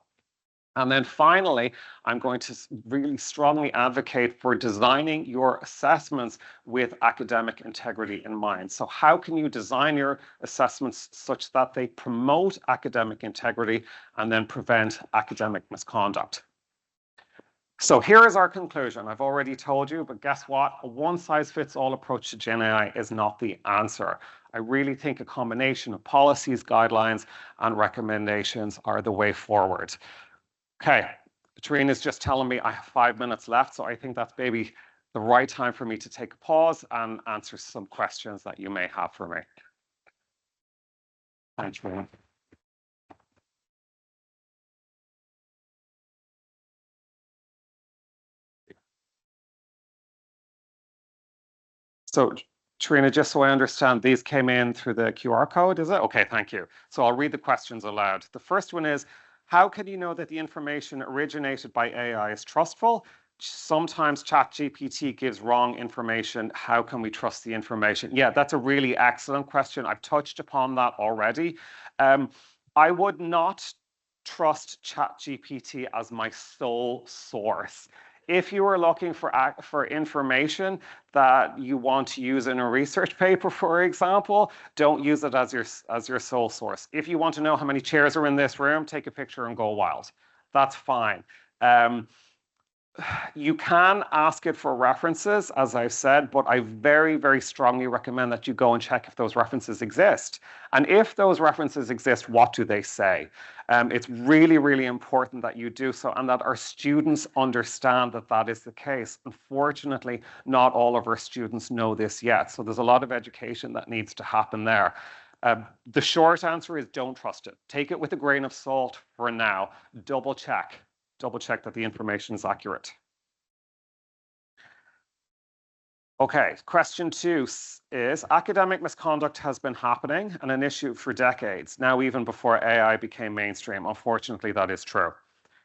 And then finally, I'm going to really strongly advocate for designing your assessments with academic integrity in mind. So how can you design your assessments such that they promote academic integrity and then prevent academic misconduct? So here is our conclusion. I've already told you, but guess what? A one-size-fits-all approach to Gen AI is not the answer. I really think a combination of policies, guidelines, and recommendations are the way forward. Okay, Trina's just telling me I have 5 minutes left, so I think that's maybe the right time for me to take a pause and answer some questions that you may have for me. Thanks, Trina. So, Trina, just so I understand, these came in through the QR code, is it? Okay, thank you. So I'll read the questions aloud. The first one is, how can you know that the information originated by AI is trustful? Sometimes ChatGPT gives wrong information. How can we trust the information? Yeah, that's a really excellent question. I've touched upon that already. I would not trust ChatGPT as my sole source. If you are looking for information that you want to use in a research paper, for example, don't use it as your sole source. If you want to know how many chairs are in this room, take a picture and go wild. That's fine. You can ask it for references, as I've said, but I very, very strongly recommend that you go and check if those references exist. And if those references exist, what do they say? It's really, really important that you do so and that our students understand that that is the case. Unfortunately, not all of our students know this yet. So there's a lot of education that needs to happen there. The short answer is don't trust it. Take it with a grain of salt for now. Double check that the information is accurate. Okay, question 2 is, academic misconduct has been happening and an issue for decades, now even before AI became mainstream. Unfortunately, that is true.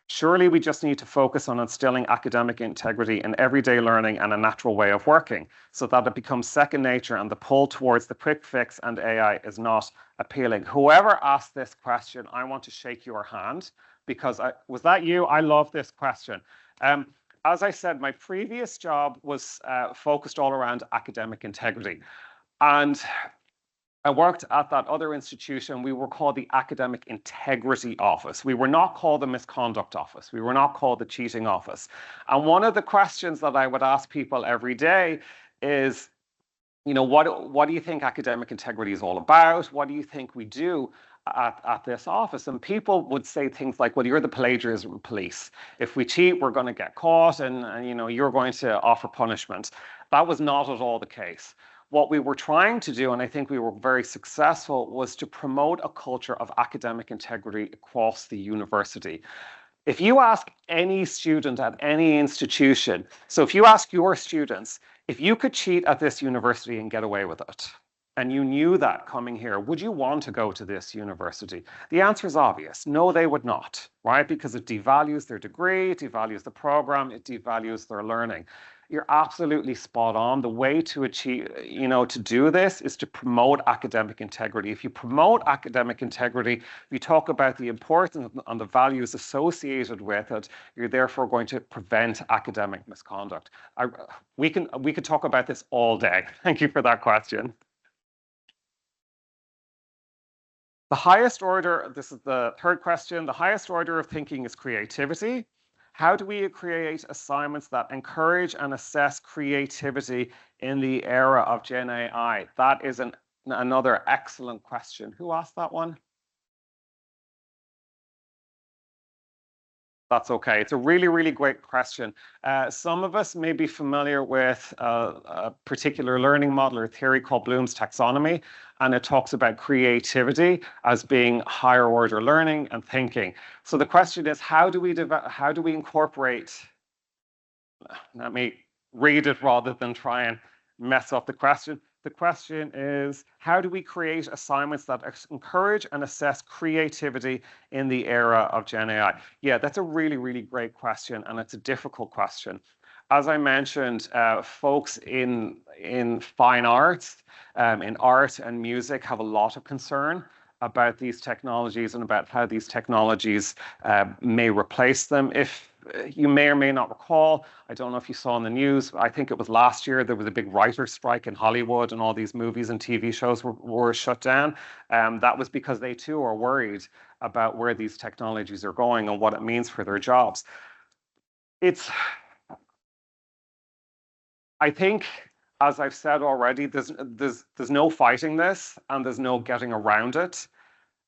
Surely we just need to focus on instilling academic integrity in everyday learning and a natural way of working so that it becomes second nature and the pull towards the quick fix and AI is not appealing. Whoever asked this question, I want to shake your hand because was that you? I love this question. As I said, my previous job was focused all around academic integrity. And I worked at that other institution. We were called the Academic Integrity Office. We were not called the Misconduct Office. We were not called the Cheating Office. And one of the questions that I would ask people every day is, you know, what do you think academic integrity is all about? What do you think we do at this office? And people would say things like, well, you're the plagiarism police. If we cheat, we're going to get caught and, you know, you're going to offer punishment. That was not at all the case. What we were trying to do, and I think we were very successful, was to promote a culture of academic integrity across the university. If you ask any student at any institution, so if you ask your students, if you could cheat at this university and get away with it, and you knew that coming here, would you want to go to this university? The answer is obvious. No, they would not, right? Because it devalues their degree, it devalues the program, it devalues their learning. You're absolutely spot on. The way to achieve, you know, to do this is to promote academic integrity. If you promote academic integrity, if you talk about the importance and the values associated with it, you're therefore going to prevent academic misconduct. We could talk about this all day. Thank you for that question. The highest order, this is the third question, the highest order of thinking is creativity. How do we create assignments that encourage and assess creativity in the era of Gen AI? That is another excellent question. Who asked that one? That's okay. It's a really, really great question. Some of us may be familiar with a particular learning model or theory called Bloom's taxonomy, and it talks about creativity as being higher order learning and thinking. So the question is, how do we incorporate? Let me read it rather than try and mess up the question. The question is, how do we create assignments that encourage and assess creativity in the era of Gen AI? Yeah, that's a really, really great question, and it's a difficult question. As I mentioned, folks in fine arts, in art and music have a lot of concern about these technologies and about how these technologies may replace them. If you may or may not recall, I don't know if you saw in the news, I think it was last year, there was a big writer's strike in Hollywood and all these movies and TV shows were shut down. That was because they too are worried about where these technologies are going and what it means for their jobs. I think, as I've said already, there's no fighting this and there's no getting around it.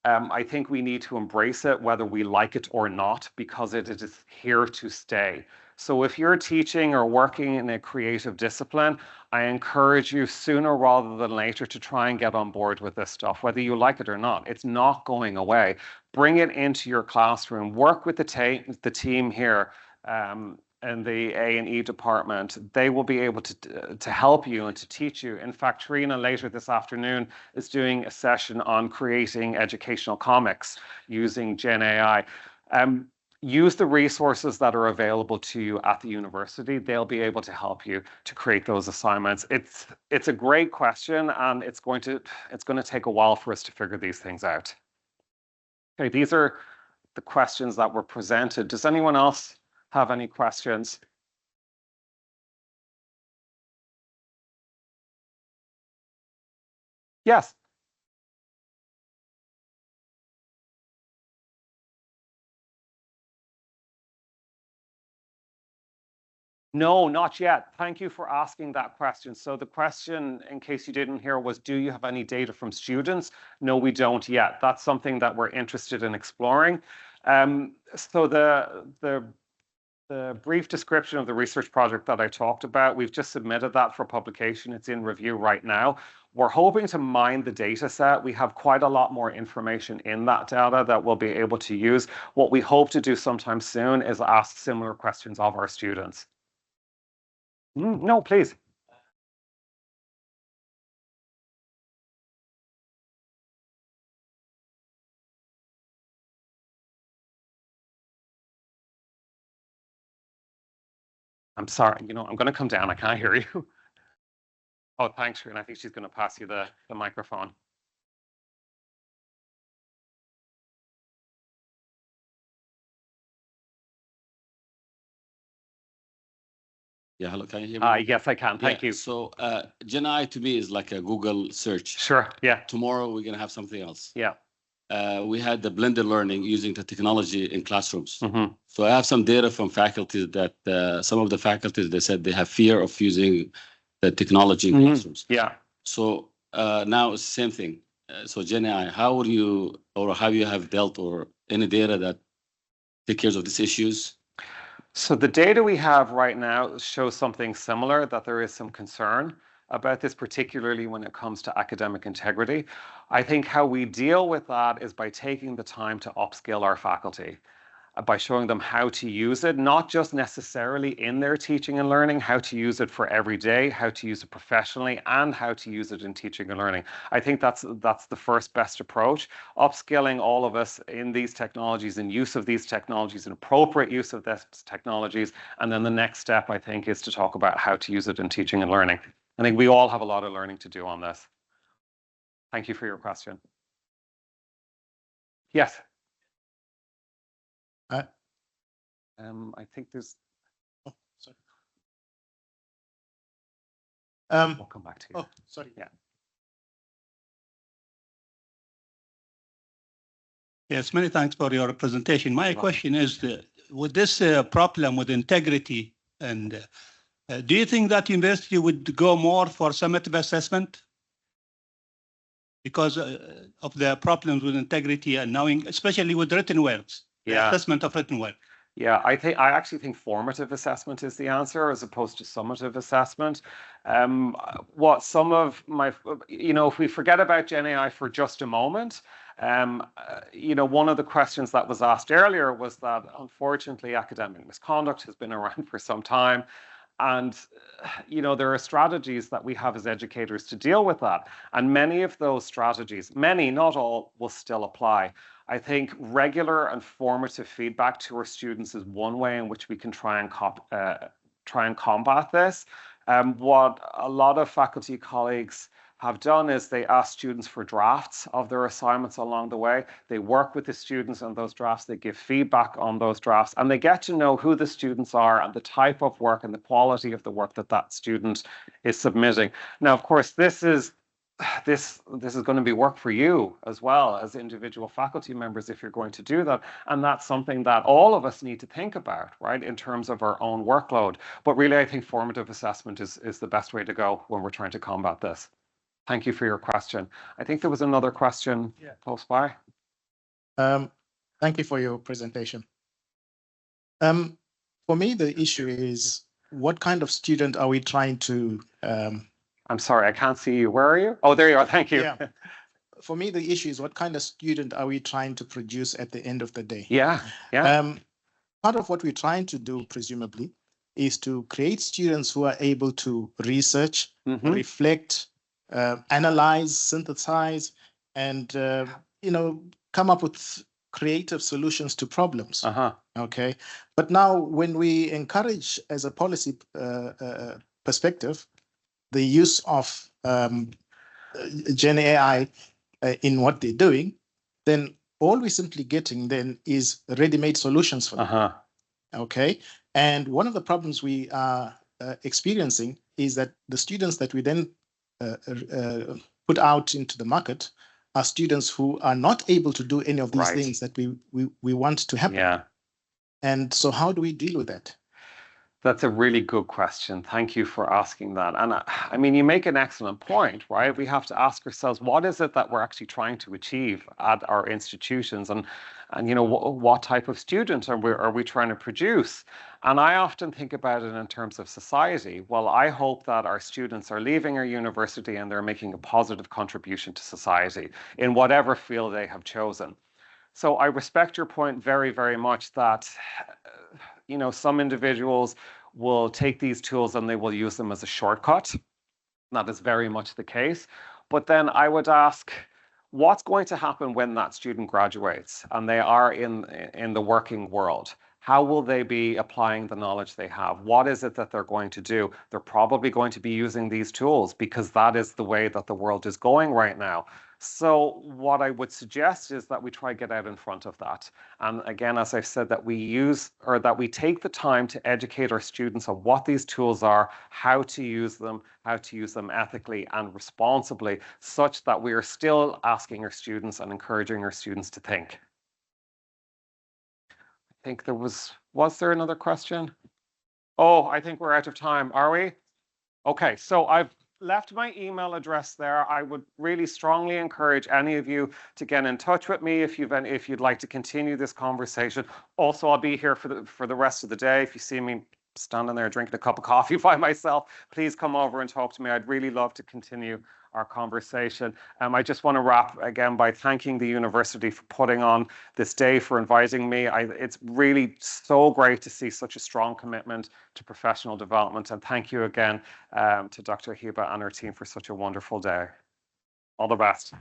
I think we need to embrace it whether we like it or not, because it is here to stay. So if you're teaching or working in a creative discipline, I encourage you sooner rather than later to try and get on board with this stuff, whether you like it or not. It's not going away. Bring it into your classroom. Work with the team here. And the A&E department, they will be able to help you and to teach you. In fact, Trina later this afternoon is doing a session on creating educational comics using Gen AI. Use the resources that are available to you at the university. They'll be able to help you to create those assignments. It's a great question, and it's going to take a while for us to figure these things out. Okay, these are the questions that were presented. Does anyone else have any questions? Yes. No, not yet. Thank you for asking that question. So the question, in case you didn't hear, was, do you have any data from students? No, we don't yet. That's something that we're interested in exploring. So the brief description of the research project that I talked about, we've just submitted that for publication. It's in review right now. We're hoping to mine the data set. We have quite a lot more information in that data that we'll be able to use. What we hope to do sometime soon is ask similar questions of our students. No, please. I'm sorry, you know, I'm going to come down. I can't hear you. Oh, thanks, Sharon. I think she's going to pass you the microphone. Yeah, hello, can you hear me? Yes, I can. Thank Yeah, you. So GenAI to me is like a Google search. Sure. Yeah. Tomorrow we're going to have something else. Yeah. We had the blended learning using the technology in classrooms. Mm-hmm. So I have some data from faculty that some of the faculties, they said they have fear of using the technology in classrooms. Yeah. So now it's the same thing. So GenAI, how would you, or how you have dealt, or any data that take care of these issues? So the data we have right now shows something similar, that there is some concern about this, particularly when it comes to academic integrity. I think how we deal with that is by taking the time to upskill our faculty, by showing them how to use it, not just necessarily in their teaching and learning, how to use it for every day, how to use it professionally, and how to use it in teaching and learning. I think that's the first best approach, upskilling all of us in these technologies, in use of these technologies, in appropriate use of these technologies. And then the next step, I think, is to talk about how to use it in teaching and learning. I think we all have a lot of learning to do on this. Thank you for your question. Yes. I think there's. Oh, sorry. We'll come back to you. Oh, sorry. Yeah. Yes, many thanks for your presentation. My question is, with this problem with integrity, and do you think that university would go more for summative assessment because of the problems with integrity and knowing, especially with written words, the assessment of written work? Yeah, I actually think formative assessment is the answer as opposed to summative assessment. What some of my, if we forget about GenAI for just a moment, one of the questions that was asked earlier was that unfortunately academic misconduct has been around for some time. And, there are strategies that we have as educators to deal with that. And many of those strategies, many, not all, will still apply. I think regular and formative feedback to our students is one way in which we can try and combat this. What a lot of faculty colleagues have done is they ask students for drafts of their assignments along the way. They work with the students on those drafts, they give feedback on those drafts, and they get to know who the students are and the type of work and the quality of the work that student is submitting. Now, of course, this is going to be work for you as well as individual faculty members if you're going to do that. And that's something that all of us need to think about, right, in terms of our own workload. But really, I think formative assessment is the best way to go when we're trying to combat this. Thank you for your question. I think there was another question close by. Thank you for your presentation. For me, the issue is, what kind of student are we trying to I'm sorry, I can't see you. Where are you? Oh, there you are. Thank you. Yeah. For me, the issue is, what kind of student are we trying to produce at the end of the day? Yeah. Part of what we're trying to do, presumably, is to create students who are able to research, reflect, analyze, synthesize, and come up with creative solutions to problems. Okay. But now, when we encourage, as a policy perspective, the use of Gen AI in what they're doing, then all we're simply getting then is ready-made solutions for them. Okay. And one of the problems we are experiencing is that the students that we then put out into the market are students who are not able to do any of these things that we want to happen. Yeah. And so how do we deal with that? That's a really good question. Thank you for asking that. And I mean, you make an excellent point, right? We have to ask ourselves, what is it that we're actually trying to achieve at our institutions? And what type of student are we trying to produce? And I often think about it in terms of society. Well, I hope that our students are leaving our university and they're making a positive contribution to society in whatever field they have chosen. So I respect your point very, very much that some individuals will take these tools and they will use them as a shortcut. That is very much the case. But then I would ask, what's going to happen when that student graduates and they are in the working world? How will they be applying the knowledge they have? What is it that they're going to do? They're probably going to be using these tools because that is the way that the world is going right now. So what I would suggest is that we try to get out in front of that. And again, as I've said, that we use or that we take the time to educate our students on what these tools are, how to use them ethically and responsibly, such that we are still asking our students and encouraging our students to think. I think there was there another question? Oh, I think we're out of time. Are we? Okay, so I've left my email address there. I would really strongly encourage any of you to get in touch with me if you'd like to continue this conversation. Also, I'll be here for the rest of the day. If you see me standing there drinking a cup of coffee by myself, please come over and talk to me. I'd really love to continue our conversation. I just want to wrap again by thanking the university for putting on this day, for inviting me. It's really so great to see such a strong commitment to professional development. And thank you again to Dr. Hiba and her team for such a wonderful day. All the best.